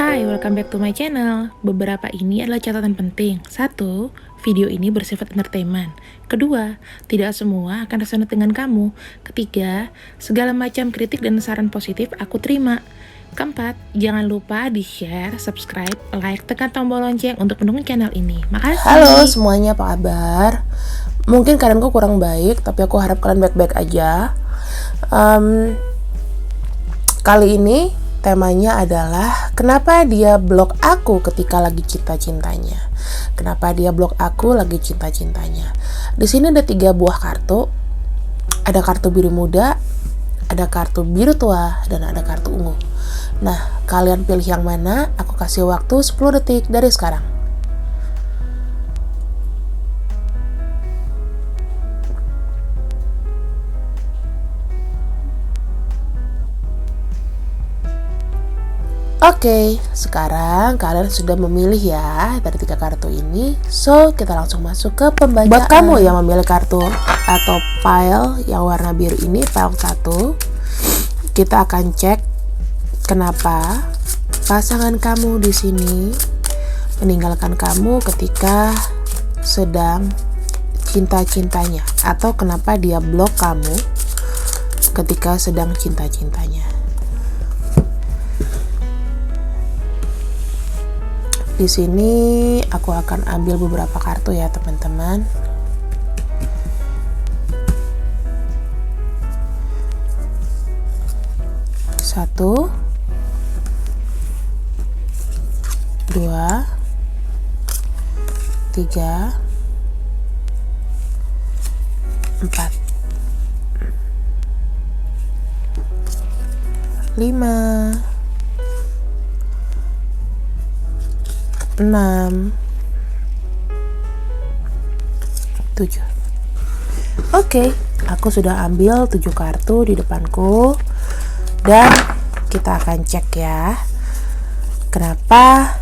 Hai, welcome back to my channel. Beberapa ini adalah catatan penting. 1. Video ini bersifat entertainment. 2. Tidak semua akan resonate dengan kamu. 3. Segala macam kritik dan saran positif aku terima. 4. Jangan lupa di-share, subscribe, like, tekan tombol lonceng untuk mendukung channel ini. Makasih. Halo semuanya, apa kabar? Mungkin keadaanku kurang baik, tapi aku harap kalian baik-baik aja. Kali ini temanya adalah kenapa dia blok aku ketika lagi cinta-cintanya. Kenapa dia blok aku lagi cinta-cintanya. Di sini ada 3 buah kartu. Ada kartu biru muda, ada kartu biru tua, dan ada kartu ungu. Nah, kalian pilih yang mana? Aku kasih waktu 10 detik dari sekarang. Oke, sekarang kalian sudah memilih ya dari 3 kartu ini. So, kita langsung masuk ke pembacaan. Buat kamu yang memilih kartu atau pile yang warna biru ini, pile 1, kita akan cek kenapa pasangan kamu di sini meninggalkan kamu ketika sedang cinta-cintanya, atau kenapa dia blok kamu ketika sedang cinta-cintanya. Di sini aku akan ambil beberapa kartu ya teman-teman. Satu, 2, 3, 4, 5, 6, 7. Oke, aku sudah ambil 7 kartu di depanku. Dan kita akan cek ya, kenapa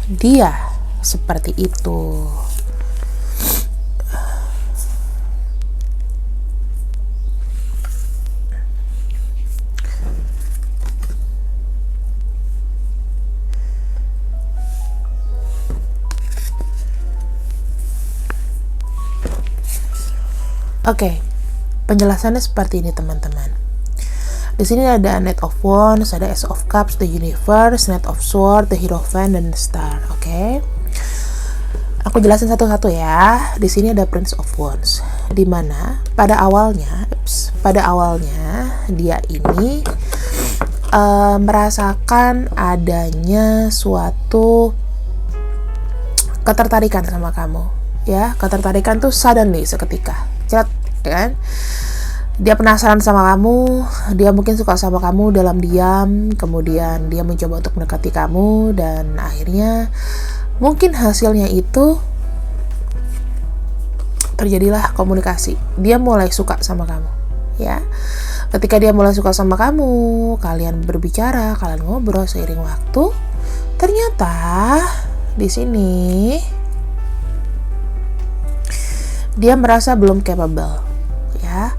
dia seperti itu. Oke, penjelasannya seperti ini teman-teman. Di sini ada Knight of Wands, ada Ace of Cups, the Universe, Knight of Swords, the Hierophant, dan the Star. Oke. Aku jelasin satu-satu ya. Di sini ada Prince of Wands, di mana pada awalnya dia ini merasakan adanya suatu ketertarikan sama kamu. Ya, ketertarikan tuh suddenly, seketika. Cepat, kan? Dia penasaran sama kamu, dia mungkin suka sama kamu dalam diam, kemudian dia mencoba untuk mendekati kamu, dan akhirnya mungkin hasilnya itu terjadilah komunikasi. Dia mulai suka sama kamu, ya. Ketika dia mulai suka sama kamu, kalian berbicara, kalian ngobrol seiring waktu. Ternyata di sini dia merasa belum capable, ya.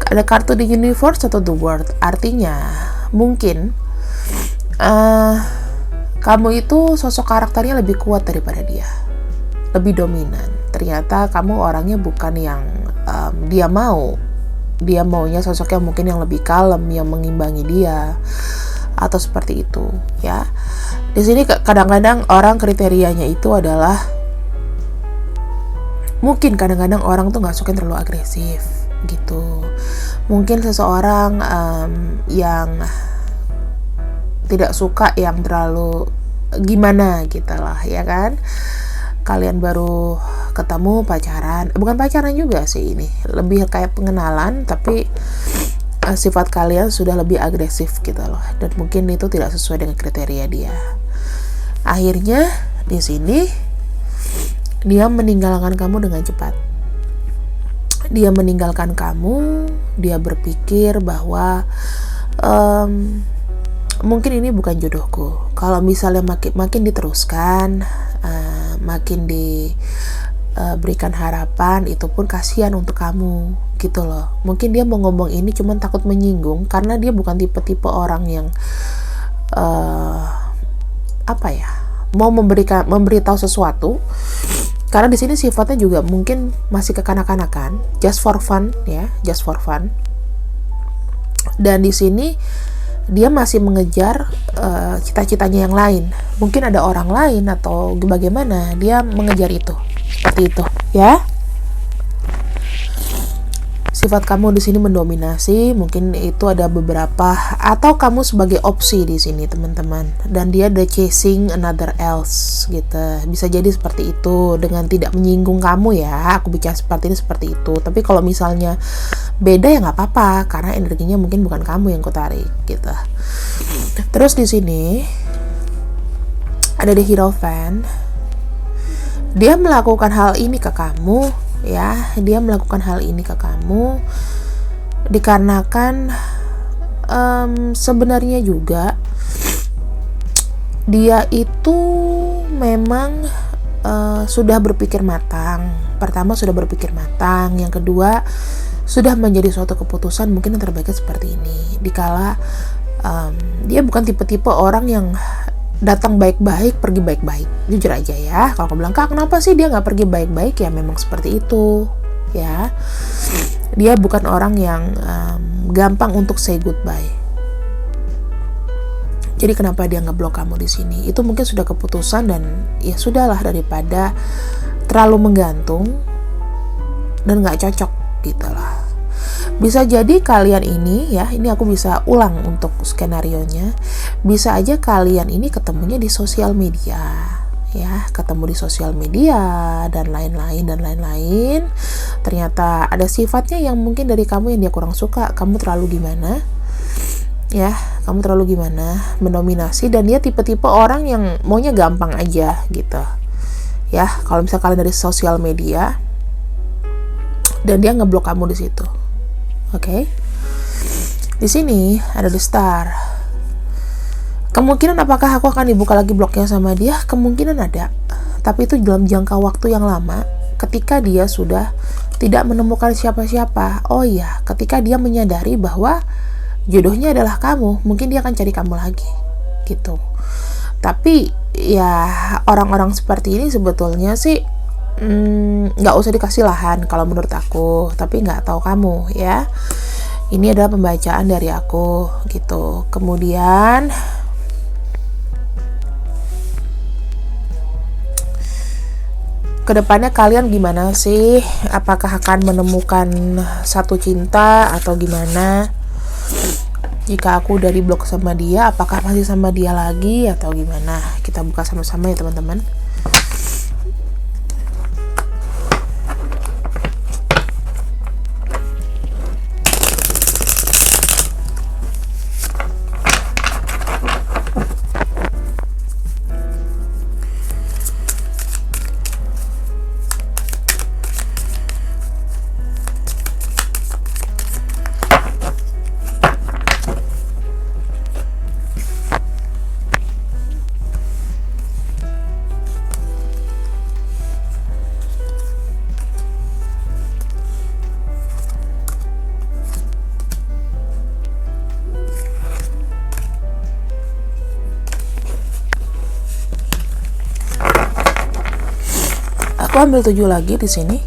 Ada kartu The Universe atau The World, artinya mungkin kamu itu sosok karakternya lebih kuat daripada dia, lebih dominan. Ternyata kamu orangnya bukan yang dia maunya sosok yang mungkin yang lebih kalem, yang mengimbangi dia, atau seperti itu, ya. Di sini kadang-kadang orang kriterianya itu adalah, mungkin kadang-kadang orang tuh nggak suka yang terlalu agresif gitu. Mungkin seseorang yang tidak suka yang terlalu gimana gitu lah, ya kan. Kalian baru ketemu, pacaran, bukan pacaran juga sih, ini lebih kayak pengenalan, tapi sifat kalian sudah lebih agresif gitu loh, dan mungkin itu tidak sesuai dengan kriteria dia. Akhirnya di sini dia meninggalkan kamu dengan cepat. Dia meninggalkan kamu, dia berpikir bahwa mungkin ini bukan jodohku. Kalau misalnya makin diteruskan, makin diberikan harapan, itu pun kasihan untuk kamu gitu loh. Mungkin dia mau ngomong ini cuman takut menyinggung, karena dia bukan tipe-tipe orang yang apa ya, mau memberitahu sesuatu, karena di sini sifatnya juga mungkin masih kekanak-kanakan, just for fun ya, just for fun. Dan di sini dia masih mengejar cita-citanya yang lain. Mungkin ada orang lain atau bagaimana dia mengejar itu, seperti itu ya. Sifat kamu di sini mendominasi, mungkin itu ada beberapa, atau kamu sebagai opsi di sini teman-teman, dan dia the chasing another else gitu. Bisa jadi seperti itu dengan tidak menyinggung kamu ya. Aku bicara seperti ini seperti itu. Tapi kalau misalnya beda ya nggak apa-apa, karena energinya mungkin bukan kamu yang kutarik gitu. Terus di sini ada the Hierophant. Dia melakukan hal ini ke kamu. Ya, dia melakukan hal ini ke kamu dikarenakan sebenarnya juga dia itu memang sudah berpikir matang. Pertama sudah berpikir matang, yang kedua sudah menjadi suatu keputusan mungkin yang terbaiknya seperti ini. Dikala dia bukan tipe-tipe orang yang datang baik-baik, pergi baik-baik. Jujur aja ya, kalau aku bilang, Kak, kenapa sih dia nggak pergi baik-baik? Ya memang seperti itu, ya. Dia bukan orang yang gampang untuk say goodbye. Jadi kenapa dia ngeblok kamu di sini? Itu mungkin sudah keputusan dan ya sudahlah, daripada terlalu menggantung dan nggak cocok gitu lah. Bisa jadi kalian ini ya, ini aku bisa ulang untuk skenarionya, bisa aja kalian ini ketemunya di sosial media ya, ketemu di sosial media dan lain-lain. Ternyata ada sifatnya yang mungkin dari kamu yang dia kurang suka. Kamu terlalu gimana ya, kamu terlalu gimana, mendominasi, dan dia tipe-tipe orang yang maunya gampang aja gitu ya. Kalau misalnya kalian dari sosial media dan dia ngeblok kamu di situ. Oke. Di sini ada the Star. Kemungkinan apakah aku akan dibuka lagi bloknya sama dia? Kemungkinan ada. Tapi itu dalam jangka waktu yang lama, ketika dia sudah tidak menemukan siapa-siapa. Oh iya, ketika dia menyadari bahwa jodohnya adalah kamu, mungkin dia akan cari kamu lagi gitu. Tapi ya orang-orang seperti ini sebetulnya sih nggak usah dikasih lahan kalau menurut aku, tapi nggak tahu kamu ya. Ini adalah pembacaan dari aku gitu. Kemudian kedepannya kalian gimana sih? Apakah akan menemukan satu cinta atau gimana? Jika aku udah diblok sama dia, apakah masih sama dia lagi atau gimana? Kita buka sama-sama ya teman-teman. Aku ambil 7 lagi di sini.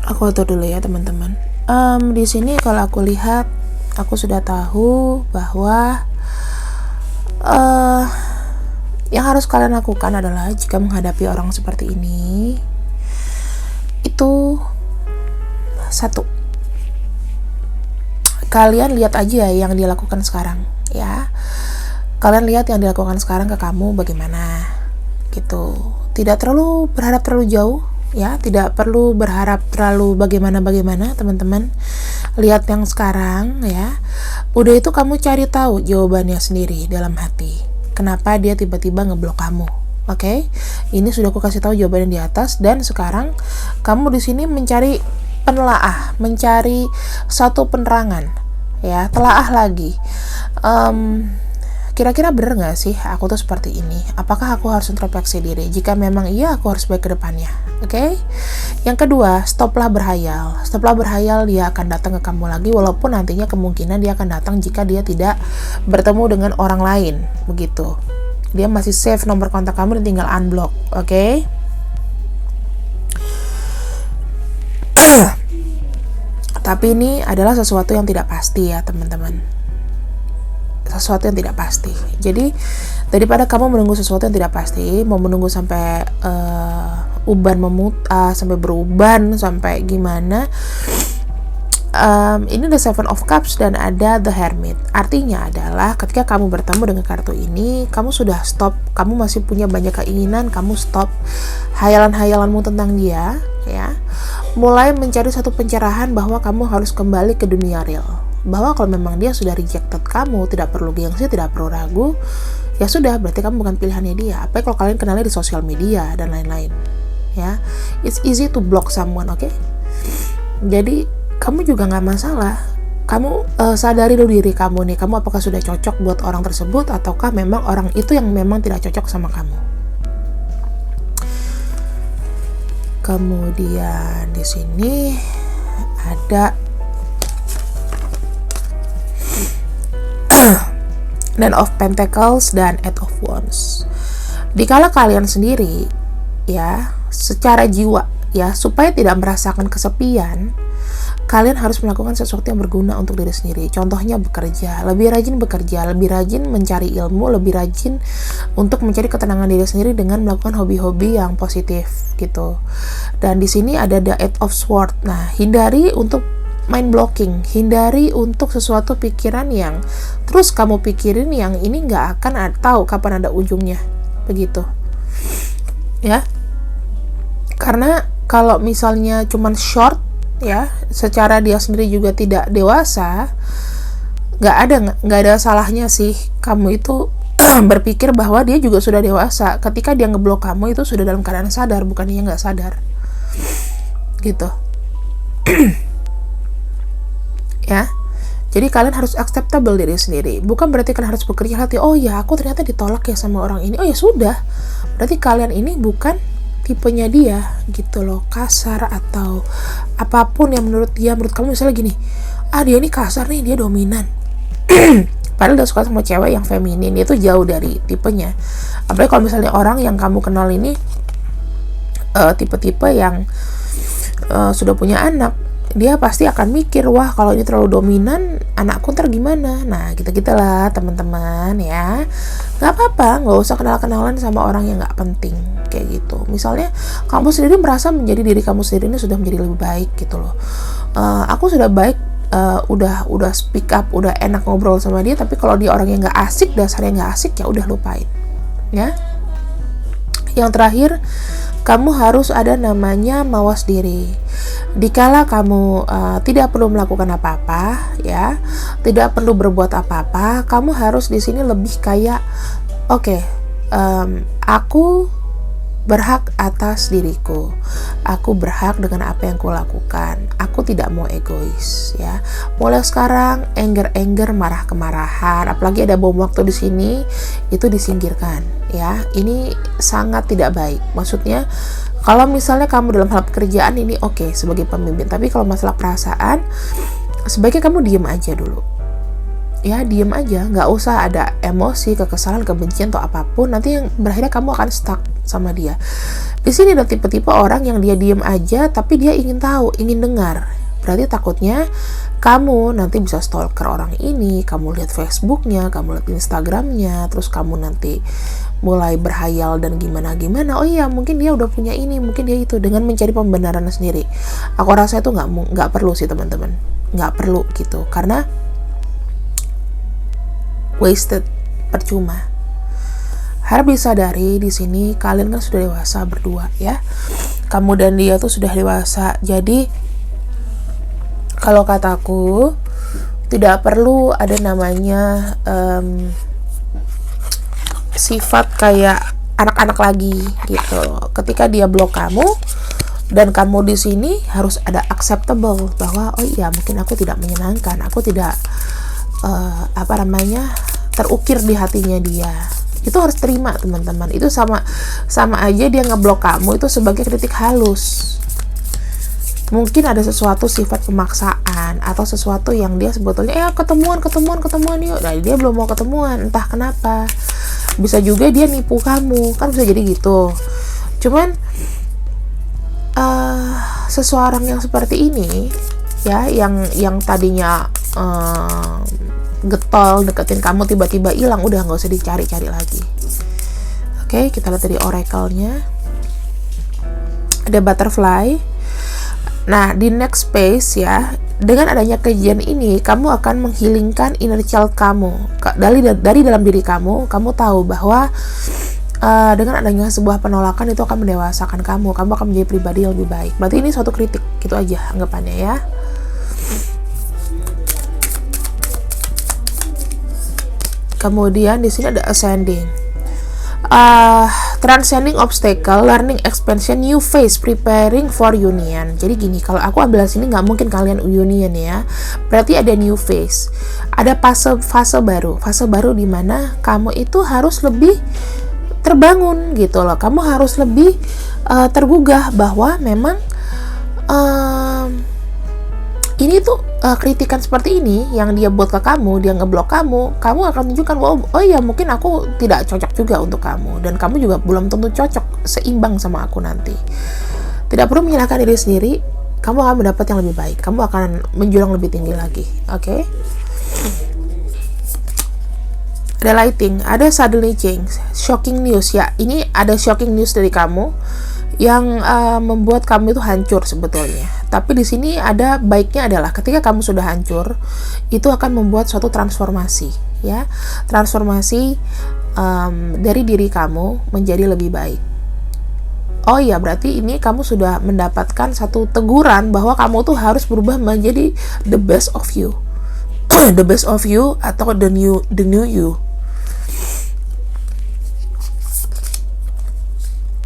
Aku atur dulu ya teman-teman. Di sini kalau aku lihat, aku sudah tahu bahwa yang harus kalian lakukan adalah jika menghadapi orang seperti ini, itu satu, kalian lihat aja yang dia lakukan sekarang ya. Kalian lihat yang dilakukan sekarang ke kamu bagaimana gitu. Tidak terlalu berharap terlalu jauh ya, tidak perlu berharap terlalu bagaimana teman-teman. Lihat yang sekarang ya. Udah itu kamu cari tahu jawabannya sendiri dalam hati kenapa dia tiba-tiba ngeblok kamu. Oke, ini sudah aku kasih tahu jawabannya di atas, dan sekarang kamu di sini mencari penelaah, mencari satu penerangan, ya, telaah lagi. Kira-kira bener nggak sih aku tuh seperti ini? Apakah aku harus introspeksi diri? Jika memang iya, aku harus baik ke depannya. Oke? Yang kedua, stoplah berhayal. Stoplah berhayal, dia akan datang ke kamu lagi, walaupun nantinya kemungkinan dia akan datang jika dia tidak bertemu dengan orang lain. Begitu. Dia masih save nomor kontak kamu dan tinggal unblock. Oke? Tapi ini adalah sesuatu yang tidak pasti ya, teman-teman. Sesuatu yang tidak pasti. Jadi daripada kamu menunggu sesuatu yang tidak pasti, mau menunggu sampai uban sampai beruban, sampai gimana, ini ada Seven of Cups dan ada The Hermit. Artinya adalah ketika kamu bertemu dengan kartu ini, kamu sudah stop, kamu masih punya banyak keinginan, kamu stop hayalan-hayalanmu tentang dia, ya. Mulai mencari satu pencerahan bahwa kamu harus kembali ke dunia real. Bahwa kalau memang dia sudah rejected kamu, tidak perlu gengsi, tidak perlu ragu, ya sudah, berarti kamu bukan pilihannya dia. Apalagi kalau kalian kenalnya di sosial media dan lain-lain, ya. It's easy to block someone, oke? Jadi kamu juga nggak masalah. Kamu sadari dulu diri kamu nih, kamu apakah sudah cocok buat orang tersebut, ataukah memang orang itu yang memang tidak cocok sama kamu. Kemudian di sini ada Nine of Pentacles dan Eight of Wands. Dikala kalian sendiri, ya, secara jiwa, ya, supaya tidak merasakan kesepian, kalian harus melakukan sesuatu yang berguna untuk diri sendiri. Contohnya bekerja, lebih rajin bekerja, lebih rajin mencari ilmu, lebih rajin untuk mencari ketenangan diri sendiri dengan melakukan hobi-hobi yang positif gitu. Dan di sini ada The Eight of Swords. Nah, hindari untuk mind blocking, hindari untuk sesuatu pikiran yang terus kamu pikirin yang ini nggak akan tahu kapan ada ujungnya, begitu, ya. Karena kalau misalnya cuman short, ya, secara dia sendiri juga tidak dewasa, nggak ada salahnya sih kamu itu berpikir bahwa dia juga sudah dewasa. Ketika dia ngeblok kamu itu sudah dalam keadaan sadar, bukan dia nggak sadar, gitu. Ya, jadi kalian harus acceptable diri sendiri. Bukan berarti kalian harus bekerja hati, oh ya aku ternyata ditolak ya sama orang ini, oh ya sudah, berarti kalian ini bukan tipenya dia, gitu loh. Kasar atau apapun yang menurut kamu, misalnya gini, dia ini kasar nih, dia dominan. Padahal dia suka sama cewek yang feminin, itu jauh dari tipenya. Apalagi kalau misalnya orang yang kamu kenal ini tipe-tipe yang sudah punya anak, dia pasti akan mikir, wah kalau ini terlalu dominan, anakku ntar gimana. Nah, gitu-gitu lah teman-teman, ya. Gak apa-apa, gak usah kenal-kenalan sama orang yang gak penting, kayak gitu. Misalnya, kamu sendiri merasa menjadi diri kamu sendiri ini sudah menjadi lebih baik gitu loh. Aku sudah baik, udah speak up, udah enak ngobrol sama dia, tapi kalau dia orang yang gak asik, dasarnya gak asik, ya udah lupain, ya. Yang terakhir, kamu harus ada namanya mawas diri. Dikala kamu tidak perlu melakukan apa-apa, ya, tidak perlu berbuat apa-apa, kamu harus di sini lebih kayak, oke, aku berhak atas diriku, aku berhak dengan apa yang kulakukan, aku tidak mau egois, ya. Mulai sekarang anger, marah kemarahan, apalagi ada bom waktu di sini, itu disingkirkan, ya. Ini sangat tidak baik. Maksudnya kalau misalnya kamu dalam hal pekerjaan ini oke, sebagai pemimpin, tapi kalau masalah perasaan sebaiknya kamu diem aja dulu. Ya, diem aja, nggak usah ada emosi, kekesalan, kebencian atau apapun. Nanti yang berakhirnya kamu akan stuck sama dia. Di sini ada tipe-tipe orang yang dia diem aja, tapi dia ingin tahu, ingin dengar. Berarti takutnya kamu nanti bisa stalker orang ini, kamu lihat Facebooknya, kamu lihat Instagramnya, terus kamu nanti mulai berhayal dan gimana-gimana. Oh iya, mungkin dia udah punya ini, mungkin dia itu, dengan mencari pembenaran sendiri. Aku rasa itu nggak perlu sih teman-teman, nggak perlu gitu, karena wasted, percuma. Harap disadari di sini kalian kan sudah dewasa berdua, ya. Kamu dan dia tuh sudah dewasa. Jadi kalau kataku tidak perlu ada namanya sifat kayak anak-anak lagi gitu. Ketika dia blok kamu dan kamu di sini harus ada acceptable bahwa oh iya mungkin aku tidak menyenangkan, aku tidak terukir di hatinya dia. Itu harus terima teman-teman. Itu sama aja dia ngeblok kamu itu sebagai kritik halus. Mungkin ada sesuatu sifat pemaksaan atau sesuatu yang dia sebetulnya ketemuan yuk. Nah, dia belum mau ketemuan, entah kenapa. Bisa juga dia nipu kamu, kan bisa jadi gitu. Cuman seseorang yang seperti ini ya, yang tadinya getol deketin kamu tiba-tiba hilang, udah nggak usah dicari-cari lagi. Oke, kita lihat dari oracle-nya. Ada butterfly. Nah, di next space ya, dengan adanya kejadian ini, kamu akan menghilingkan inner child kamu. Dari dalam diri kamu tahu bahwa dengan adanya sebuah penolakan itu akan mendewasakan kamu akan menjadi pribadi yang lebih baik. Berarti ini suatu kritik, gitu aja anggapannya ya. Kemudian di sini ada ascending. Transcending obstacle, learning expansion, new phase, preparing for union. Jadi gini, kalau aku ambil sini nggak mungkin kalian union ya. Berarti ada new phase, ada fase baru di mana kamu itu harus lebih terbangun gitu loh. Kamu harus lebih tergugah bahwa memang ini tuh kritikan seperti ini yang dia buat ke kamu, dia ngeblok kamu akan tunjukkan bahwa oh iya mungkin aku tidak cocok juga untuk kamu, dan kamu juga belum tentu cocok seimbang sama aku nanti. Tidak perlu menyalahkan diri sendiri, kamu akan mendapat yang lebih baik, kamu akan menjulang lebih tinggi lagi. Oke? Ada lighting, ada suddenly change, shocking news ya. Ini ada shocking news dari kamu yang membuat kamu itu hancur sebetulnya. Tapi di sini ada baiknya adalah ketika kamu sudah hancur, itu akan membuat suatu transformasi, ya, transformasi dari diri kamu menjadi lebih baik. Oh iya, berarti ini kamu sudah mendapatkan satu teguran bahwa kamu tuh harus berubah menjadi the best of you, the best of you atau the new you.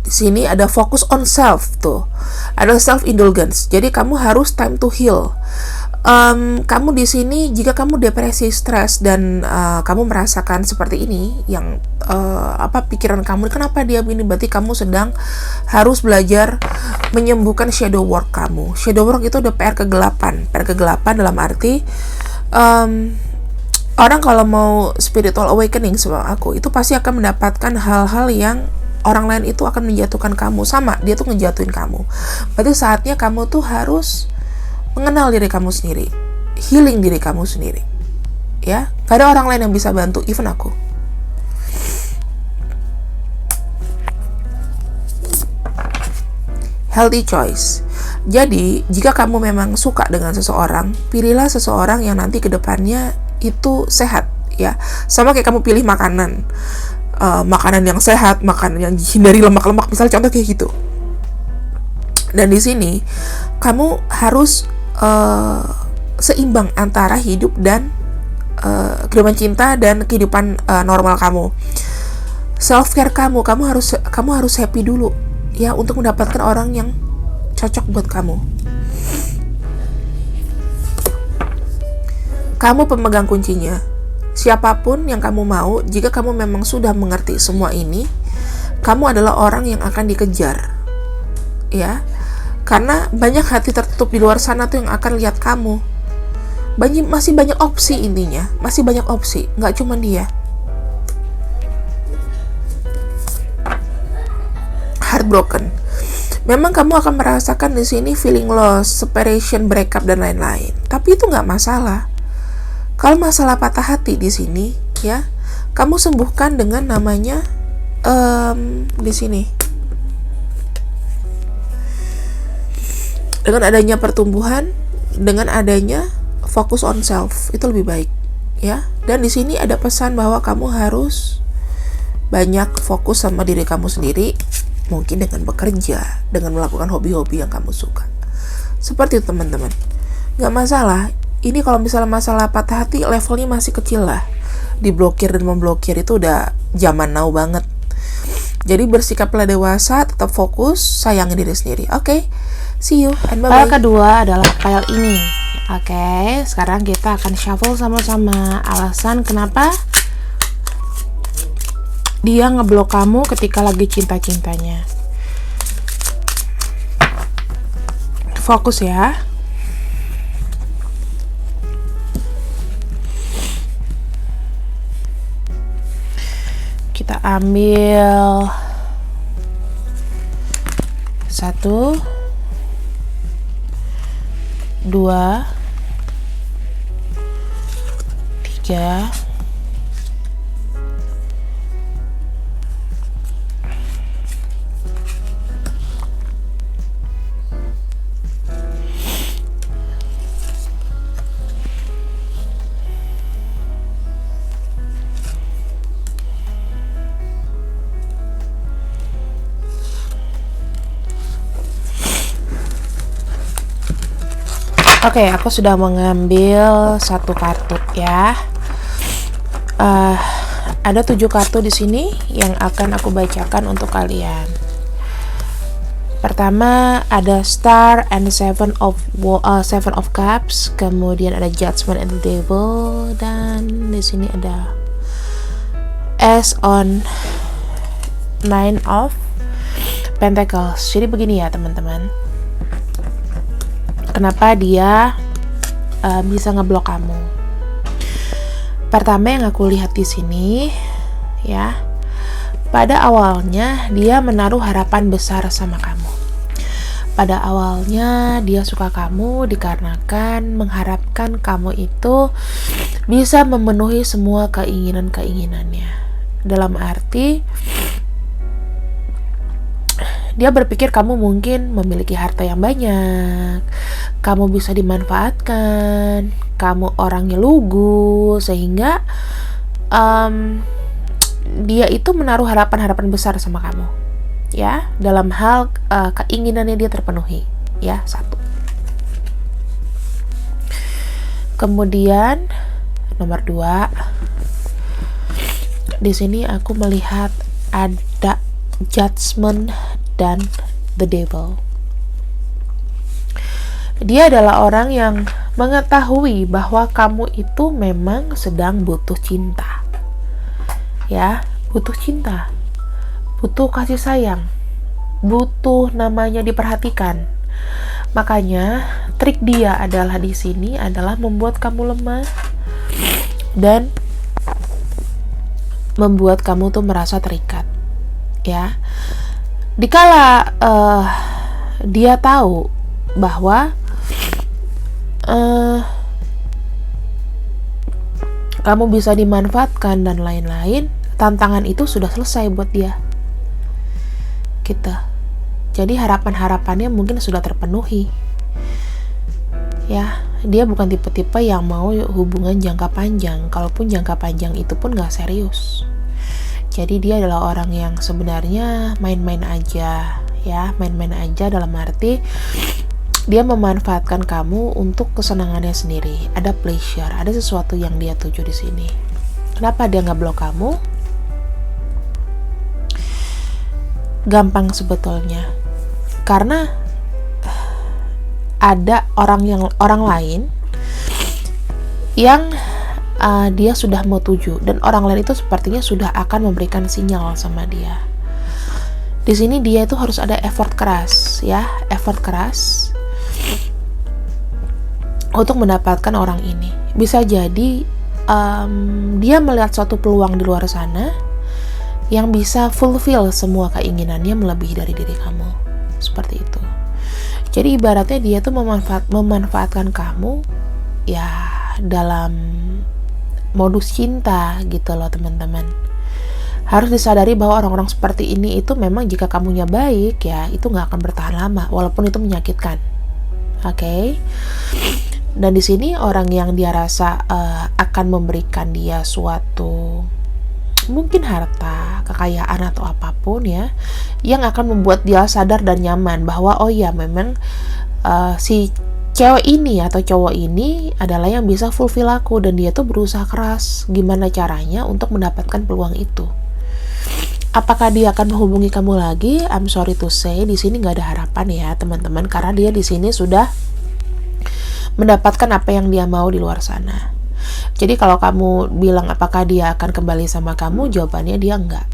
Di sini ada fokus on self tuh, ada self indulgence. Jadi kamu harus time to heal. Kamu di sini jika kamu depresi, stres dan kamu merasakan seperti ini, yang pikiran kamu kenapa dia begini, berarti kamu sedang harus belajar menyembuhkan shadow work kamu. Shadow work itu udah PR kegelapan dalam arti orang kalau mau spiritual awakening sama aku itu pasti akan mendapatkan hal-hal yang orang lain itu akan menjatuhkan kamu, sama dia tuh ngejatuhin kamu. Berarti saatnya kamu tuh harus mengenal diri kamu sendiri, healing diri kamu sendiri, ya. Gak ada orang lain yang bisa bantu, even aku. Healthy choice. Jadi jika kamu memang suka dengan seseorang, pilihlah seseorang yang nanti kedepannya itu sehat, ya. Sama kayak kamu pilih makanan. Makanan yang sehat, makanan yang hindari lemak-lemak, misalnya contoh kayak gitu. Dan di sini kamu harus seimbang antara hidup dan kehidupan cinta dan kehidupan normal kamu. Self care kamu harus happy dulu ya, untuk mendapatkan orang yang cocok buat kamu. Kamu pemegang kuncinya. Siapapun yang kamu mau, jika kamu memang sudah mengerti semua ini, kamu adalah orang yang akan dikejar, ya. Karena banyak hati tertutup di luar sana tuh yang akan lihat kamu. Masih banyak opsi intinya, masih banyak opsi, nggak cuma dia. Heartbroken. Memang kamu akan merasakan di sini feeling loss, separation, breakup dan lain-lain. Tapi itu nggak masalah. Kalau masalah patah hati di sini, ya, kamu sembuhkan dengan namanya di sini. Dengan adanya pertumbuhan, dengan adanya fokus on self, itu lebih baik, ya. Dan di sini ada pesan bahwa kamu harus banyak fokus sama diri kamu sendiri, mungkin dengan bekerja, dengan melakukan hobi-hobi yang kamu suka. Seperti itu teman-teman. Gak masalah. Ini kalau misalnya masalah patah hati, levelnya masih kecil lah. Diblokir dan memblokir itu udah zaman now banget. Jadi bersikaplah dewasa, tetap fokus, sayangi diri sendiri. Oke, see you and bye-bye. File kedua adalah file ini. Oke, sekarang kita akan shuffle sama-sama alasan kenapa dia ngeblok kamu ketika lagi cinta-cintanya. Fokus ya. Kita ambil 1, 2, 3, 4. Oke, aku sudah mengambil 1 kartu ya. Ada 7 kartu di sini yang akan aku bacakan untuk kalian. Pertama ada Star and Seven of Cups, kemudian ada Judgment and the Devil, dan di sini ada Ace on Nine of Pentacles. Jadi begini ya teman-teman. Kenapa dia bisa ngeblok kamu? Pertama yang aku lihat di sini ya, pada awalnya dia menaruh harapan besar sama kamu. Pada awalnya dia suka kamu dikarenakan mengharapkan kamu itu bisa memenuhi semua keinginan-keinginannya. Dalam arti dia berpikir kamu mungkin memiliki harta yang banyak, kamu bisa dimanfaatkan, kamu orangnya lugu, sehingga dia itu menaruh harapan-harapan besar sama kamu, ya, dalam hal keinginannya dia terpenuhi, ya, 1. Kemudian nomor 2, di sini aku melihat ada Judgment dan the Devil. Dia adalah orang yang mengetahui bahwa kamu itu memang sedang butuh cinta. Ya, butuh cinta. Butuh kasih sayang. Butuh namanya diperhatikan. Makanya, trik dia adalah di sini adalah membuat kamu lemah dan membuat kamu tuh merasa terikat. Ya. Dikala dia tahu bahwa kamu bisa dimanfaatkan dan lain-lain, tantangan itu sudah selesai buat dia. Gitu. Jadi harapan-harapannya mungkin sudah terpenuhi. Ya, dia bukan tipe-tipe yang mau hubungan jangka panjang. Kalaupun jangka panjang itu pun gak serius. Jadi dia adalah orang yang sebenarnya main-main aja, ya, main-main aja dalam arti dia memanfaatkan kamu untuk kesenangannya sendiri. Ada pleasure, ada sesuatu yang dia tuju di sini. Kenapa dia nggak blok kamu? Gampang sebetulnya, karena ada orang lain yang dia sudah mau tuju, dan orang lain itu sepertinya sudah akan memberikan sinyal sama dia. Di sini dia itu harus ada effort keras, ya, effort keras untuk mendapatkan orang ini. Bisa jadi dia melihat suatu peluang di luar sana yang bisa fulfill semua keinginannya melebihi dari diri kamu, seperti itu. Jadi ibaratnya dia tuh memanfaatkan kamu, ya, dalam modus cinta gitu loh teman-teman. Harus disadari bahwa orang-orang seperti ini itu memang jika kamunya baik, ya, itu nggak akan bertahan lama walaupun itu menyakitkan. Oke? Dan di sini orang yang dia rasa akan memberikan dia suatu mungkin harta, kekayaan atau apapun, ya, yang akan membuat dia sadar dan nyaman bahwa oh ya memang si cewek ini atau cowok ini adalah yang bisa fulfill aku, dan dia tuh berusaha keras gimana caranya untuk mendapatkan peluang itu. Apakah dia akan menghubungi kamu lagi? I'm sorry to say, di sini nggak ada harapan ya teman-teman, karena dia di sini sudah mendapatkan apa yang dia mau di luar sana. Jadi kalau kamu bilang apakah dia akan kembali sama kamu, jawabannya dia enggak.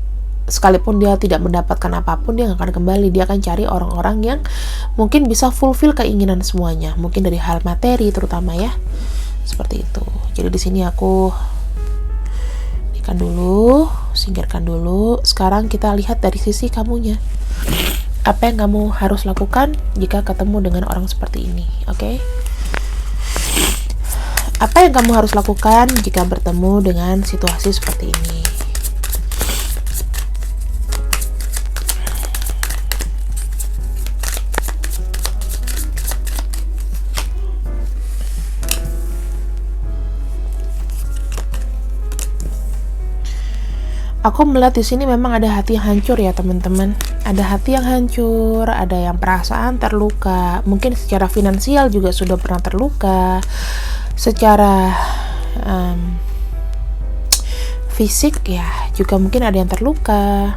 Sekalipun dia tidak mendapatkan apapun, dia nggak akan kembali. Dia akan cari orang-orang yang mungkin bisa fulfill keinginan semuanya, mungkin dari hal materi terutama ya, seperti itu. Jadi di sini aku dulu, singkirkan dulu. Sekarang kita lihat dari sisi kamunya. Apa yang kamu harus lakukan jika ketemu dengan orang seperti ini, oke? Apa yang kamu harus lakukan jika bertemu dengan situasi seperti ini? Aku melihat di sini memang ada hati yang hancur ya teman-teman. Ada hati yang hancur, ada yang perasaan terluka, mungkin secara finansial juga sudah pernah terluka, secara fisik ya juga mungkin ada yang terluka.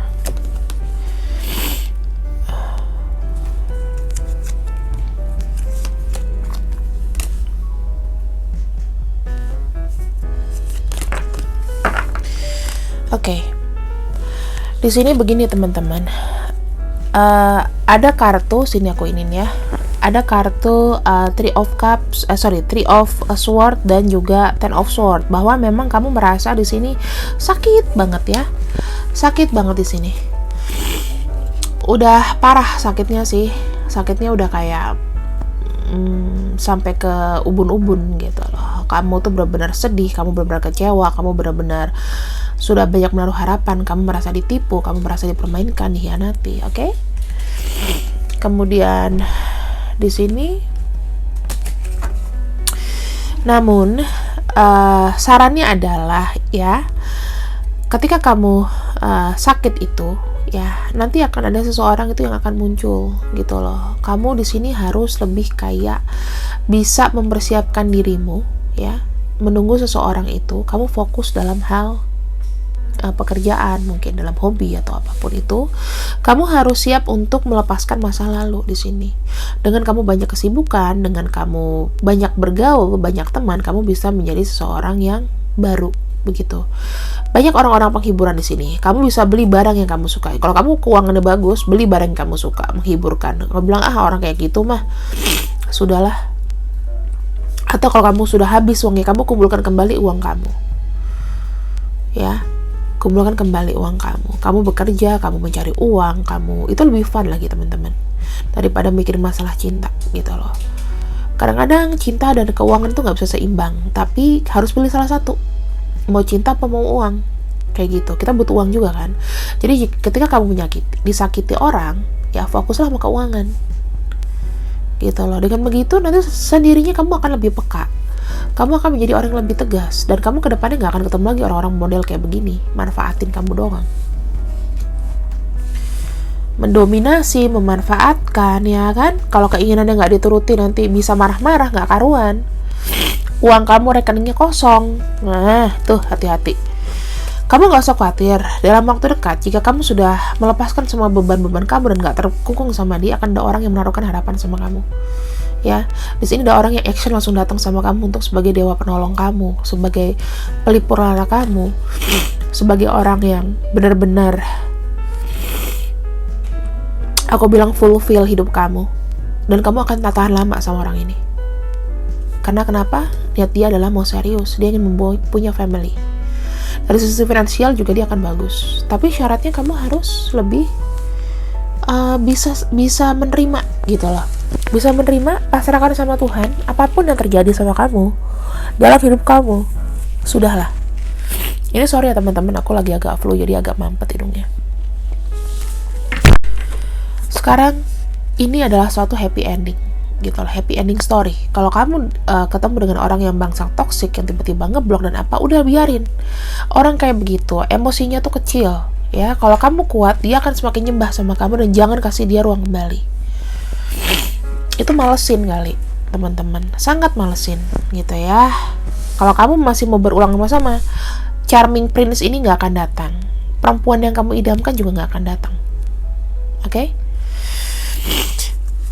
Oke. Di sini begini teman-teman, ada kartu, sini aku inin ya, ada kartu Three of Sword dan juga Ten of Sword, bahwa memang kamu merasa di sini sakit banget ya, sakit banget di sini, udah parah sakitnya sih, sakitnya udah kayak sampai ke ubun-ubun gitu loh. Kamu tuh benar-benar sedih, kamu benar-benar kecewa, kamu benar-benar sudah banyak menaruh harapan, kamu merasa ditipu, kamu merasa dipermainkan, dikhianati, oke? Kemudian di sini, namun sarannya adalah ya, ketika kamu sakit itu, ya nanti akan ada seseorang itu yang akan muncul gitu loh. Kamu di sini harus lebih kayak bisa mempersiapkan dirimu ya, menunggu seseorang itu. Kamu fokus dalam hal pekerjaan, mungkin dalam hobi atau apapun itu. Kamu harus siap untuk melepaskan masa lalu di sini. Dengan kamu banyak kesibukan, dengan kamu banyak bergaul, banyak teman, kamu bisa menjadi seseorang yang baru begitu. Banyak orang-orang penghiburan di sini. Kamu bisa beli barang yang kamu suka. Kalau kamu keuangannya bagus, beli barang yang kamu suka, menghiburkan. Kamu bilang, orang kayak gitu mah sudahlah. Atau kalau kamu sudah habis uangnya, kamu kumpulkan kembali uang kamu. Ya, kumpulkan kembali uang kamu. Kamu bekerja, kamu mencari uang, kamu itu lebih fun lagi teman-teman, daripada mikir masalah cinta gitu loh. Kadang-kadang cinta dan keuangan tuh nggak bisa seimbang, tapi harus pilih salah satu. Mau cinta apa mau uang, kayak gitu. Kita butuh uang juga kan. Jadi ketika kamu disakiti orang, ya fokuslah sama keuangan gitu loh. Dengan begitu nanti sendirinya kamu akan lebih peka, kamu akan menjadi orang yang lebih tegas, dan kamu kedepannya gak akan ketemu lagi orang-orang model kayak begini, manfaatin kamu doang, mendominasi, memanfaatkan, ya kan. Kalau keinginannya gak dituruti nanti bisa marah-marah, gak karuan, uang kamu rekeningnya kosong. Nah tuh hati-hati. Kamu gak usah khawatir, dalam waktu dekat jika kamu sudah melepaskan semua beban-beban kamu dan gak terkungkung sama dia, akan ada orang yang menaruhkan harapan sama kamu. Ya, di sini ada orang yang action langsung datang sama kamu untuk sebagai dewa penolong kamu, sebagai pelipur lara kamu, sebagai orang yang benar-benar, aku bilang fulfill hidup kamu, dan kamu akan tak tahan lama sama orang ini. Karena kenapa? Niat dia adalah mau serius, dia ingin punya family. Dari sisi finansial juga dia akan bagus, tapi syaratnya kamu harus lebih bisa menerima gitu loh, bisa menerima, pasrahkan sama Tuhan apapun yang terjadi sama kamu dalam hidup kamu. Sudahlah, ini sorry ya teman-teman, aku lagi agak flu jadi agak mampet hidungnya. Sekarang ini adalah suatu happy ending gitu loh, happy ending story. Kalau kamu ketemu dengan orang yang bangsang toksik, yang tiba-tiba ngeblok dan apa, udah biarin. Orang kayak begitu emosinya tuh kecil ya. Kalau kamu kuat, dia akan semakin nyembah sama kamu, dan jangan kasih dia ruang kembali. Itu malesin kali teman-teman, sangat malesin gitu ya. Kalau kamu masih mau berulang sama charming prince ini, nggak akan datang. perempuan yang kamu idamkan juga nggak akan datang. Oke?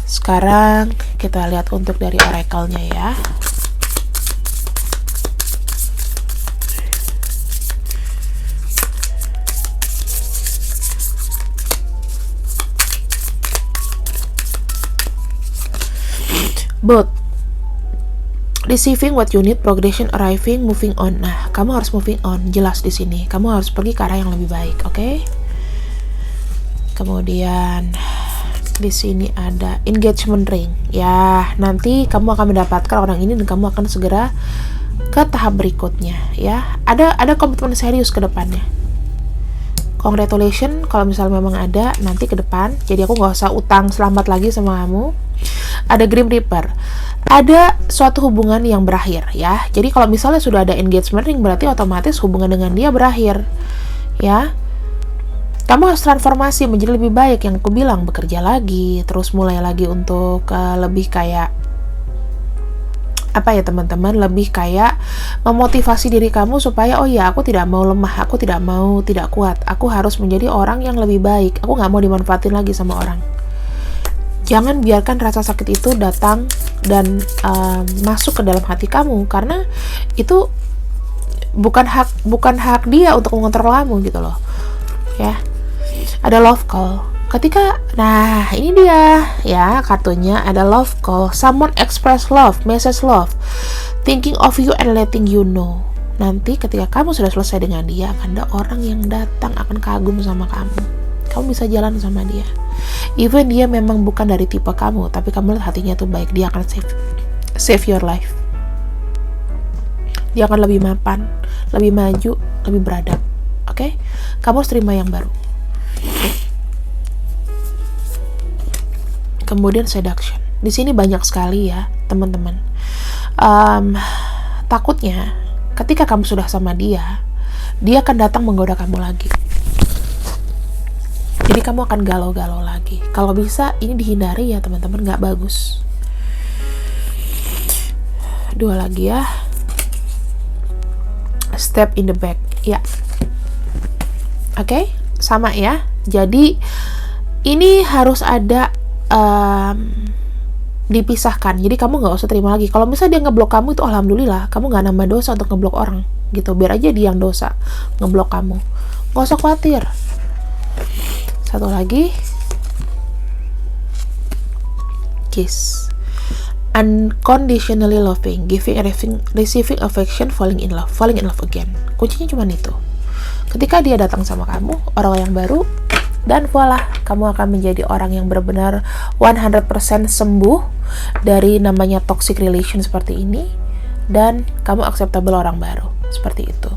Sekarang kita lihat untuk dari oracle-nya ya. Both receiving what you need, progression, arriving, moving on. Nah, kamu harus moving on, jelas di sini. Kamu harus pergi ke arah yang lebih baik, oke? Kemudian di sini ada engagement ring. Ya, nanti kamu akan mendapatkan orang ini dan kamu akan segera ke tahap berikutnya, ya. Ada komitmen serius ke depannya. Congratulations, kalau misalnya memang ada nanti ke depan. Jadi aku nggak usah utang selamat lagi sama kamu. Ada Grim Reaper. Ada suatu hubungan yang berakhir ya. Jadi kalau misalnya sudah ada engagement ring berarti otomatis hubungan dengan dia berakhir. Ya. Kamu harus transformasi menjadi lebih baik, yang aku bilang, bekerja lagi, terus mulai lagi untuk lebih kayak apa ya teman-teman, lebih kayak memotivasi diri kamu supaya oh ya, aku tidak mau lemah, aku tidak mau tidak kuat, aku harus menjadi orang yang lebih baik, aku nggak mau dimanfaatin lagi sama orang. Jangan biarkan rasa sakit itu datang dan masuk ke dalam hati kamu, karena itu bukan hak dia untuk mengontrol kamu gitu loh. Ya. Ada love call. Nah ini dia ya kartunya, ada love call. Someone express love, message love, thinking of you and letting you know. Nanti ketika kamu sudah selesai dengan dia, akan ada orang yang datang akan kagum sama kamu. Kamu bisa jalan sama dia. Even dia memang bukan dari tipe kamu, tapi kamu lihat hatinya tuh baik, dia akan save your life. Dia akan lebih mapan, lebih maju, lebih beradab. Oke? Kamu harus terima yang baru. Kemudian seduction. Di sini banyak sekali ya, teman-teman. Takutnya ketika kamu sudah sama dia akan datang menggoda kamu lagi. Jadi kamu akan galau-galau lagi. Kalau bisa ini dihindari ya, teman-teman, nggak bagus. Dua lagi ya. Step in the back. Ya. Oke, sama ya. Jadi ini harus ada dipisahkan. Jadi kamu nggak usah terima lagi. Kalau misalnya dia ngeblok kamu, itu alhamdulillah, kamu nggak nambah dosa untuk ngeblok orang gitu. Biar aja dia yang dosa ngeblok kamu. Nggak usah khawatir. Satu lagi, kiss. Unconditionally loving, giving and receiving affection, falling in love again. Kuncinya cuma itu. Ketika dia datang sama kamu, orang yang baru, dan voila, kamu akan menjadi orang yang benar-benar 100% sembuh dari namanya toxic relation seperti ini, dan kamu acceptable orang baru, seperti itu.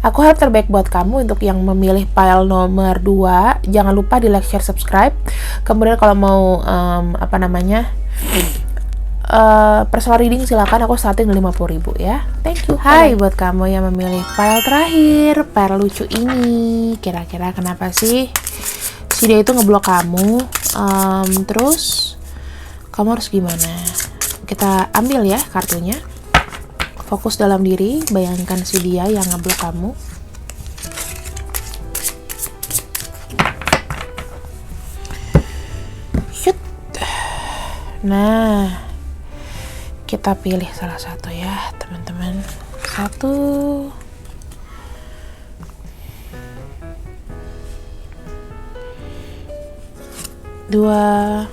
Aku harap terbaik buat kamu. Untuk yang memilih pile nomor 2, jangan lupa di like, share, subscribe. Kemudian kalau mau personal reading silakan, aku starting 50.000 ya. Thank you. Hai buat kamu yang memilih pile terakhir, pile lucu ini. Kira-kira kenapa sih si dia itu ngeblok kamu? Terus kamu harus gimana? Kita ambil ya kartunya. Fokus dalam diri, bayangkan si dia yang ngeblok kamu. Shoot. Nah, kita pilih salah satu ya, teman-teman. 1, 2,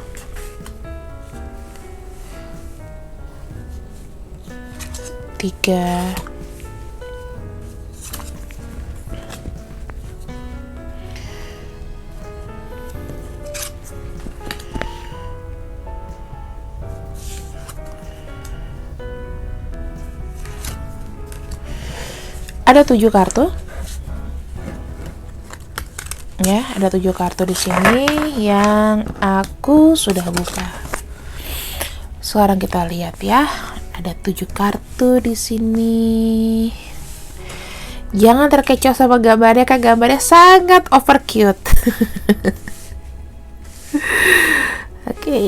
3, 7 kartu. Ya, ada 7 kartu di sini yang aku sudah buka. Sekarang kita lihat ya. Ada 7 kartu di sini. Jangan terkecoh sama gambarnya, kan gambarnya sangat over cute. Oke.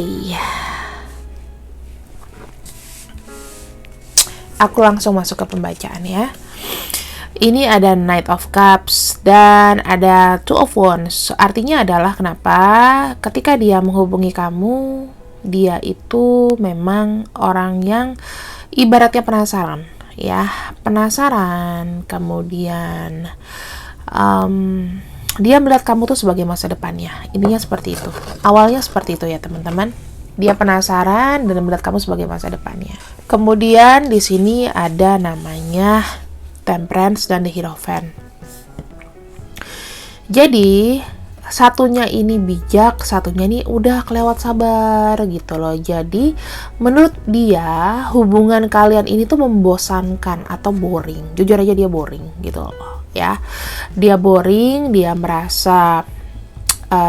Aku langsung masuk ke pembacaan ya. Ini ada Knight of Cups dan ada Two of Wands. Artinya adalah kenapa ketika dia menghubungi kamu, dia itu memang orang yang ibaratnya penasaran, ya, penasaran. Kemudian dia melihat kamu tuh sebagai masa depannya. Intinya seperti itu. Awalnya seperti itu ya teman-teman. Dia penasaran dan melihat kamu sebagai masa depannya. Kemudian di sini ada namanya Temperance dan the Hierophant. Jadi satunya ini bijak, satunya ini udah kelewat sabar gitu loh. Jadi menurut dia hubungan kalian ini tuh membosankan atau boring. Jujur aja dia boring gitu loh ya. Dia boring, dia merasa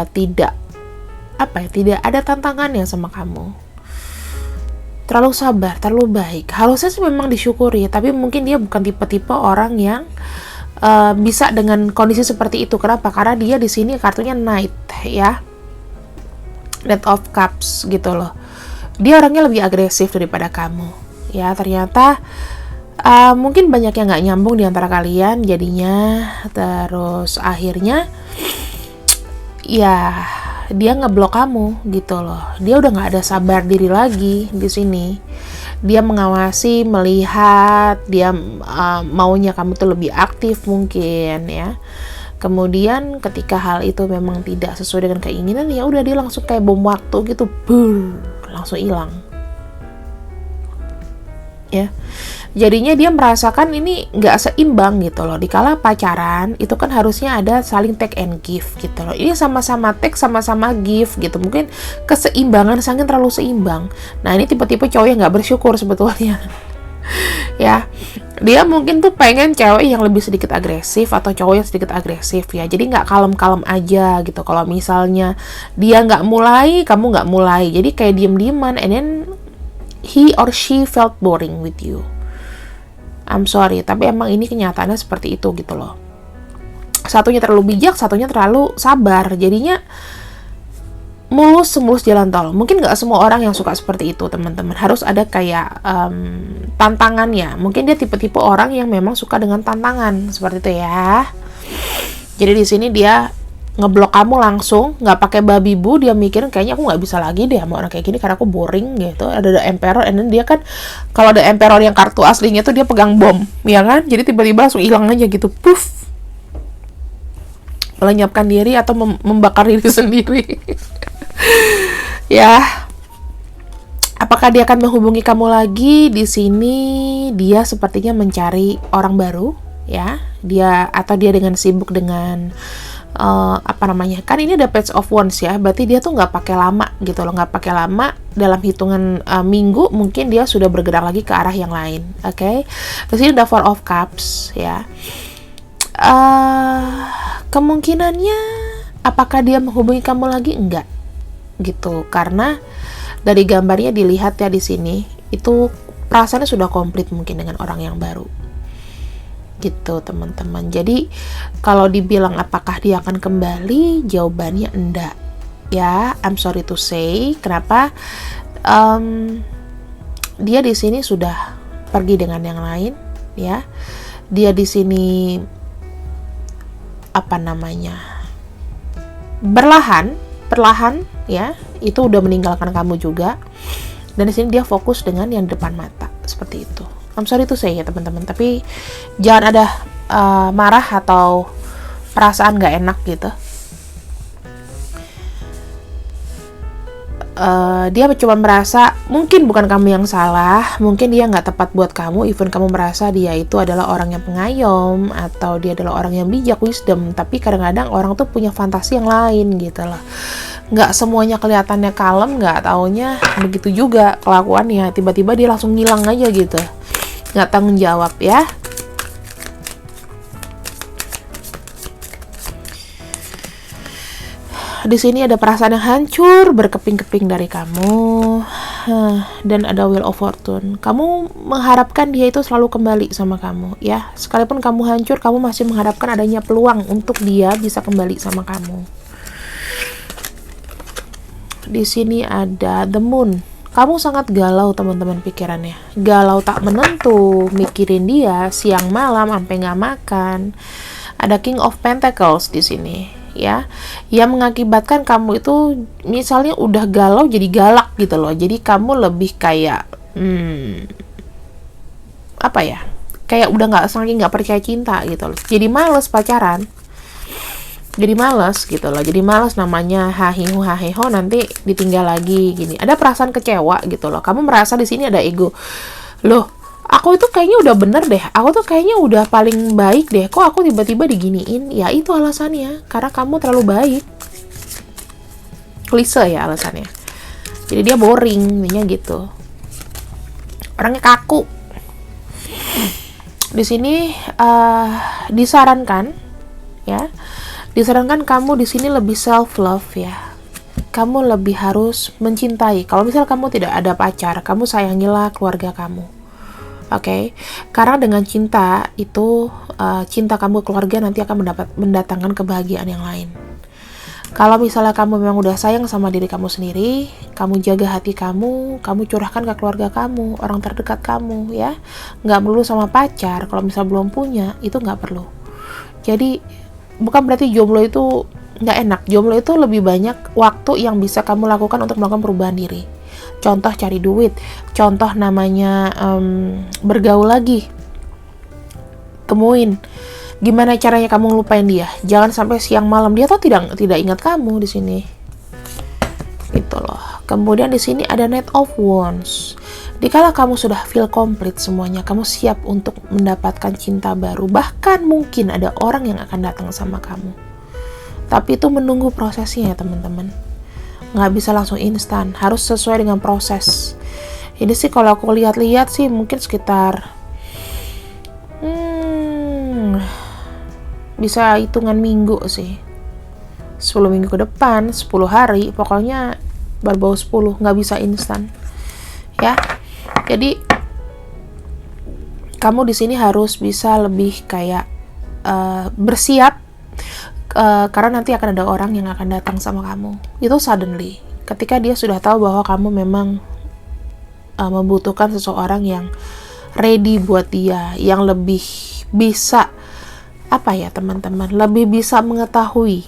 tidak ada tantangannya sama kamu. Terlalu sabar, terlalu baik. Harusnya sih memang disyukuri, tapi mungkin dia bukan tipe-tipe orang yang bisa dengan kondisi seperti itu. Kenapa? Karena dia di sini kartunya Knight ya, Knight of Cups gitu loh. Dia orangnya lebih agresif daripada kamu. Ya ternyata mungkin banyak yang nggak nyambung di antara kalian, jadinya terus akhirnya ya dia ngeblok kamu gitu loh. Dia udah nggak ada sabar diri lagi di sini. Dia mengawasi, melihat, dia maunya kamu tuh lebih aktif mungkin ya. Kemudian ketika hal itu memang tidak sesuai dengan keinginan, ya udah dia langsung kayak bom waktu gitu, langsung hilang. Ya, jadinya dia merasakan ini nggak seimbang gitu loh. Dikala pacaran itu kan harusnya ada saling take and give gitu loh. Ini sama-sama take, sama-sama give gitu. Mungkin keseimbangan saking terlalu seimbang. Nah ini tipe-tipe cowok yang nggak bersyukur sebetulnya. Ya, dia mungkin tuh pengen cewek yang lebih sedikit agresif atau cowok yang sedikit agresif ya. Jadi nggak kalem-kalem aja gitu. Kalau misalnya dia nggak mulai, kamu nggak mulai. Jadi kayak diem-dieman, and then he or she felt boring with you. I'm sorry, tapi emang ini kenyataannya seperti itu gitu loh. Satunya terlalu bijak, satunya terlalu sabar. Jadinya mulus jalan tol. Mungkin nggak semua orang yang suka seperti itu, teman-teman. Harus ada kayak tantangannya. Mungkin dia tipe-tipe orang yang memang suka dengan tantangan seperti itu ya. Jadi di sini dia ngeblok kamu langsung, nggak pakai babi bu. Dia mikirin kayaknya aku nggak bisa lagi deh sama orang kayak gini karena aku boring gitu. Ada the Emperor, and then dia kan kalau ada Emperor yang kartu aslinya tuh dia pegang bom, ya kan? Jadi tiba-tiba langsung hilang aja gitu, puff, melenyapkan diri atau membakar diri sendiri. Ya, apakah dia akan menghubungi kamu lagi? Di sini dia sepertinya mencari orang baru, ya. Dia dengan sibuk dengan kan ini ada Page of Wands ya, berarti dia tuh nggak pakai lama gitu loh, nggak pakai lama, dalam hitungan minggu mungkin dia sudah bergerak lagi ke arah yang lain. Oke. Terus ini ada Four of Cups ya. Kemungkinannya apakah dia menghubungi kamu lagi? Enggak gitu, karena dari gambarnya dilihat ya di sini itu perasaannya sudah komplit mungkin dengan orang yang baru gitu teman-teman. Jadi kalau dibilang apakah dia akan kembali, jawabannya enggak ya. I'm sorry to say. Kenapa? Dia di sini sudah pergi dengan yang lain ya. Dia di sini perlahan ya, itu udah meninggalkan kamu juga. Dan di sini dia fokus dengan yang depan mata seperti itu. I'm sorry to say ya teman-teman, tapi jangan ada marah atau perasaan gak enak gitu. Dia cuma merasa mungkin bukan kamu yang salah, mungkin dia gak tepat buat kamu, even kamu merasa dia itu adalah orang yang pengayom atau dia adalah orang yang bijak, wisdom, tapi kadang-kadang orang tuh punya fantasi yang lain gitu loh. Gak semuanya kelihatannya kalem, gak taunya begitu juga kelakuannya, tiba-tiba dia langsung ngilang aja gitu, nggak tanggung jawab ya. Di sini ada perasaan yang hancur berkeping-keping dari kamu, dan ada Wheel of Fortune. Kamu mengharapkan dia itu selalu kembali sama kamu ya. Sekalipun kamu hancur, kamu masih mengharapkan adanya peluang untuk dia bisa kembali sama kamu. Di sini ada The Moon. Kamu sangat galau teman-teman pikirannya. Galau tak menentu, mikirin dia siang malam sampai nggak makan. Ada King of Pentacles di sini, ya, yang mengakibatkan kamu itu misalnya udah galau jadi galak gitu loh. Jadi kamu lebih kayak apa ya? Kayak udah saking nggak percaya cinta gitu loh. Jadi males pacaran. Jadi malas gitu loh, jadi malas namanya hahihu hahiho nanti ditinggal lagi gini. Ada perasaan kecewa gitu loh. Kamu merasa di sini ada ego. Loh, aku itu kayaknya udah bener deh. Aku tuh kayaknya udah paling baik deh. Kok aku tiba-tiba diginiin? Ya itu alasannya, karena kamu terlalu baik. Klise ya alasannya. Jadi dia boring, intinya gitu. Orangnya kaku. Di sini disarankan ya. Disarankan kamu di sini lebih self love ya. Kamu lebih harus mencintai. Kalau misal kamu tidak ada pacar, kamu sayangilah keluarga kamu. Oke? Karena dengan cinta itu cinta kamu ke keluarga nanti akan mendatangkan kebahagiaan yang lain. Kalau misalnya kamu memang udah sayang sama diri kamu sendiri, kamu jaga hati kamu curahkan ke keluarga kamu, orang terdekat kamu ya. Nggak perlu sama pacar. Kalau misal belum punya, itu nggak perlu. Jadi bukan berarti jomblo itu nggak enak. Jomblo itu lebih banyak waktu yang bisa kamu lakukan untuk melakukan perubahan diri. Contoh cari duit, contoh namanya bergaul lagi, temuin gimana caranya kamu lupain dia. Jangan sampai siang malam dia tuh tidak ingat kamu di sini. Gitu loh. Kemudian di sini ada Knight of Wands. Dikala kamu sudah feel complete semuanya, kamu siap untuk mendapatkan cinta baru. Bahkan mungkin ada orang yang akan datang sama kamu. Tapi itu menunggu prosesnya ya teman-teman. Nggak bisa langsung instan, harus sesuai dengan proses. Ini sih kalau aku lihat-lihat sih mungkin sekitar bisa hitungan minggu sih. 10 minggu ke depan, 10 hari, pokoknya berbau 10, nggak bisa instan. Ya. Jadi kamu di sini harus bisa lebih kayak bersiap karena nanti akan ada orang yang akan datang sama kamu. Itu suddenly, ketika dia sudah tahu bahwa kamu memang membutuhkan seseorang yang ready buat dia, yang lebih bisa apa ya teman-teman, lebih bisa mengetahui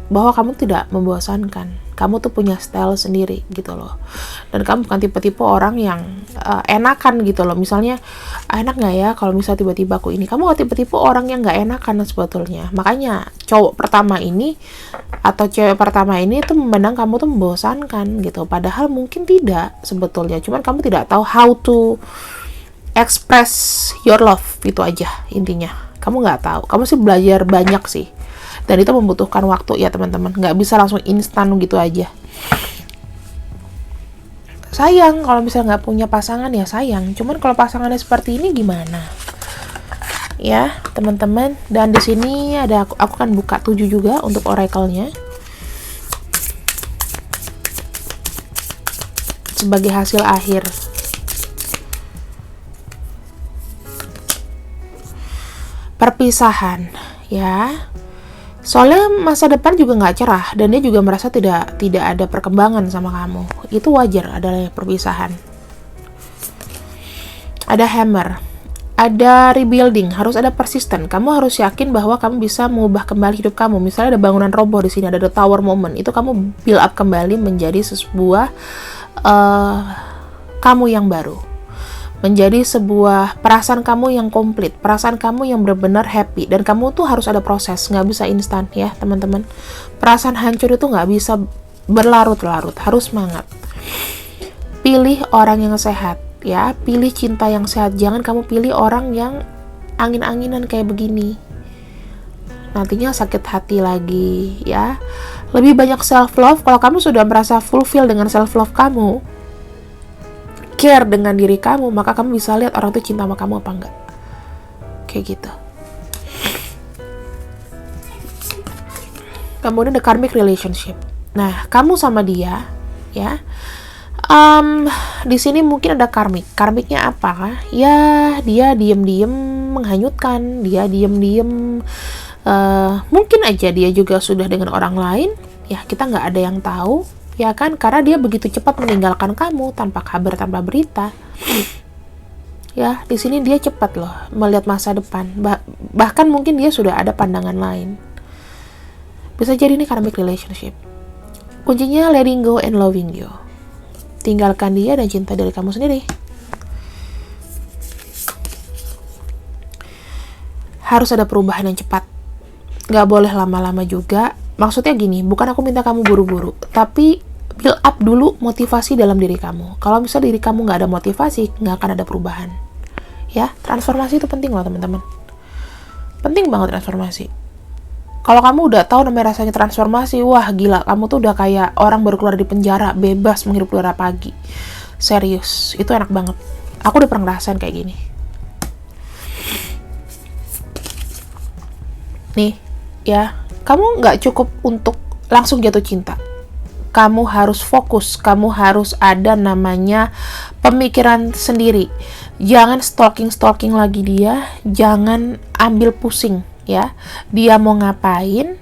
bahwa kamu tidak membosankan. Kamu tuh punya style sendiri gitu loh. Dan kamu bukan tipe-tipe orang yang enakan gitu loh. Misalnya, enak gak ya kalau misalnya tiba-tiba aku ini. Kamu gak tipe-tipe orang yang gak enakan sebetulnya. Makanya cowok pertama ini atau cewek pertama ini tuh memandang kamu tuh membosankan gitu. Padahal mungkin tidak sebetulnya. Cuman kamu tidak tahu how to express your love, itu aja intinya. Kamu gak tahu. Kamu sih belajar banyak sih. Dan itu membutuhkan waktu ya teman-teman. Nggak bisa langsung instan gitu aja. Sayang kalau misalnya nggak punya pasangan ya sayang. Cuman kalau pasangannya seperti ini gimana? Ya teman-teman. Dan di sini ada aku akan buka 7 juga untuk oracle-nya. Sebagai hasil akhir. Perpisahan ya. Soalnya masa depan juga nggak cerah dan dia juga merasa tidak ada perkembangan sama kamu. Itu wajar, adalah perpisahan. Ada hammer, ada rebuilding, harus ada persisten. Kamu harus yakin bahwa kamu bisa mengubah kembali hidup kamu. Misalnya ada bangunan roboh di sini, ada the tower moment. Itu kamu build up kembali menjadi sebuah kamu yang baru. Menjadi sebuah perasaan kamu yang komplit, perasaan kamu yang benar-benar happy, dan kamu tuh harus ada proses, nggak bisa instan ya teman-teman. Perasaan hancur itu nggak bisa berlarut-larut, harus semangat. Pilih orang yang sehat ya, pilih cinta yang sehat, jangan kamu pilih orang yang angin-anginan kayak begini. Nantinya sakit hati lagi ya. Lebih banyak self love. Kalau kamu sudah merasa fulfill dengan self love kamu, care dengan diri kamu, maka kamu bisa lihat orang itu cinta sama kamu apa enggak. Kayak gitu. Kemudian the karmic relationship. Nah, kamu sama dia, ya. Di sini mungkin ada karmik. Karmiknya apa? Ya, dia diem-diem menghanyutkan, dia diem-diem. Mungkin aja dia juga sudah dengan orang lain. Ya, kita nggak ada yang tahu. Ya kan, karena dia begitu cepat meninggalkan kamu tanpa kabar, tanpa berita. Ya, di sini dia cepat loh melihat masa depan. Bahkan mungkin dia sudah ada pandangan lain. Bisa jadi ini karmic relationship. Kuncinya letting go and loving you. Tinggalkan dia dan cinta diri kamu sendiri. Harus ada perubahan yang cepat. Gak boleh lama-lama juga. Maksudnya gini, bukan aku minta kamu buru-buru, tapi build up dulu motivasi dalam diri kamu. Kalau misalnya diri kamu gak ada motivasi, gak akan ada perubahan. Ya, transformasi itu penting loh teman-teman. Penting banget transformasi. Kalau kamu udah tahu namanya rasanya transformasi, wah gila, kamu tuh udah kayak orang baru keluar dari penjara, bebas menghirup udara pagi. Serius, itu enak banget. Aku udah pernah ngerasain kayak gini. Nih, ya, kamu nggak cukup untuk langsung jatuh cinta. Kamu harus fokus, kamu harus ada namanya pemikiran sendiri. Jangan stalking lagi dia, jangan ambil pusing, ya. Dia mau ngapain,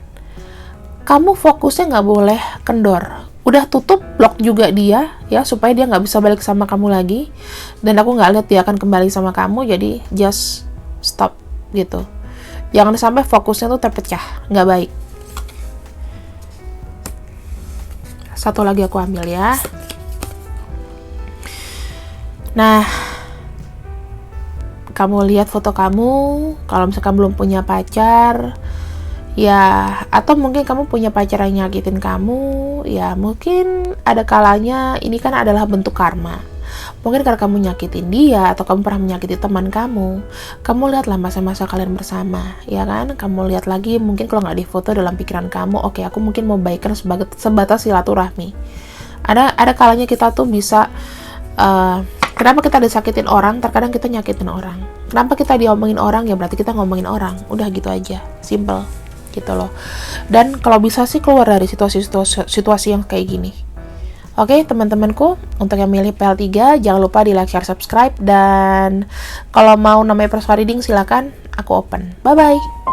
kamu fokusnya nggak boleh kendor. Udah tutup, blok juga dia, ya, supaya dia nggak bisa balik sama kamu lagi. Dan aku nggak lihat dia akan kembali sama kamu, jadi just stop, gitu. Jangan sampai fokusnya tuh terpecah, nggak baik. Satu lagi aku ambil ya. Nah, kamu lihat foto kamu, kalau misalkan belum punya pacar, ya, atau mungkin kamu punya pacar yang nyakitin kamu, ya mungkin ada kalanya ini kan adalah bentuk karma. Mungkin karena kamu nyakitin dia, atau kamu pernah menyakiti teman kamu lihatlah masa-masa kalian bersama, ya kan? Kamu lihat lagi, mungkin kalau nggak di foto dalam pikiran kamu, oke, aku mungkin mau baikkan sebatas silaturahmi. Ada kalanya kita tuh bisa, kenapa kita disakitin orang, terkadang kita nyakitin orang. Kenapa kita diomongin orang, ya berarti kita ngomongin orang. Udah gitu aja, simple, gitu loh. Dan kalau bisa sih keluar dari situasi yang kayak gini. Oke, teman-temanku, untuk yang milih PL3, jangan lupa di like, share, subscribe, dan kalau mau namanya personal reading, silakan, aku open. Bye-bye!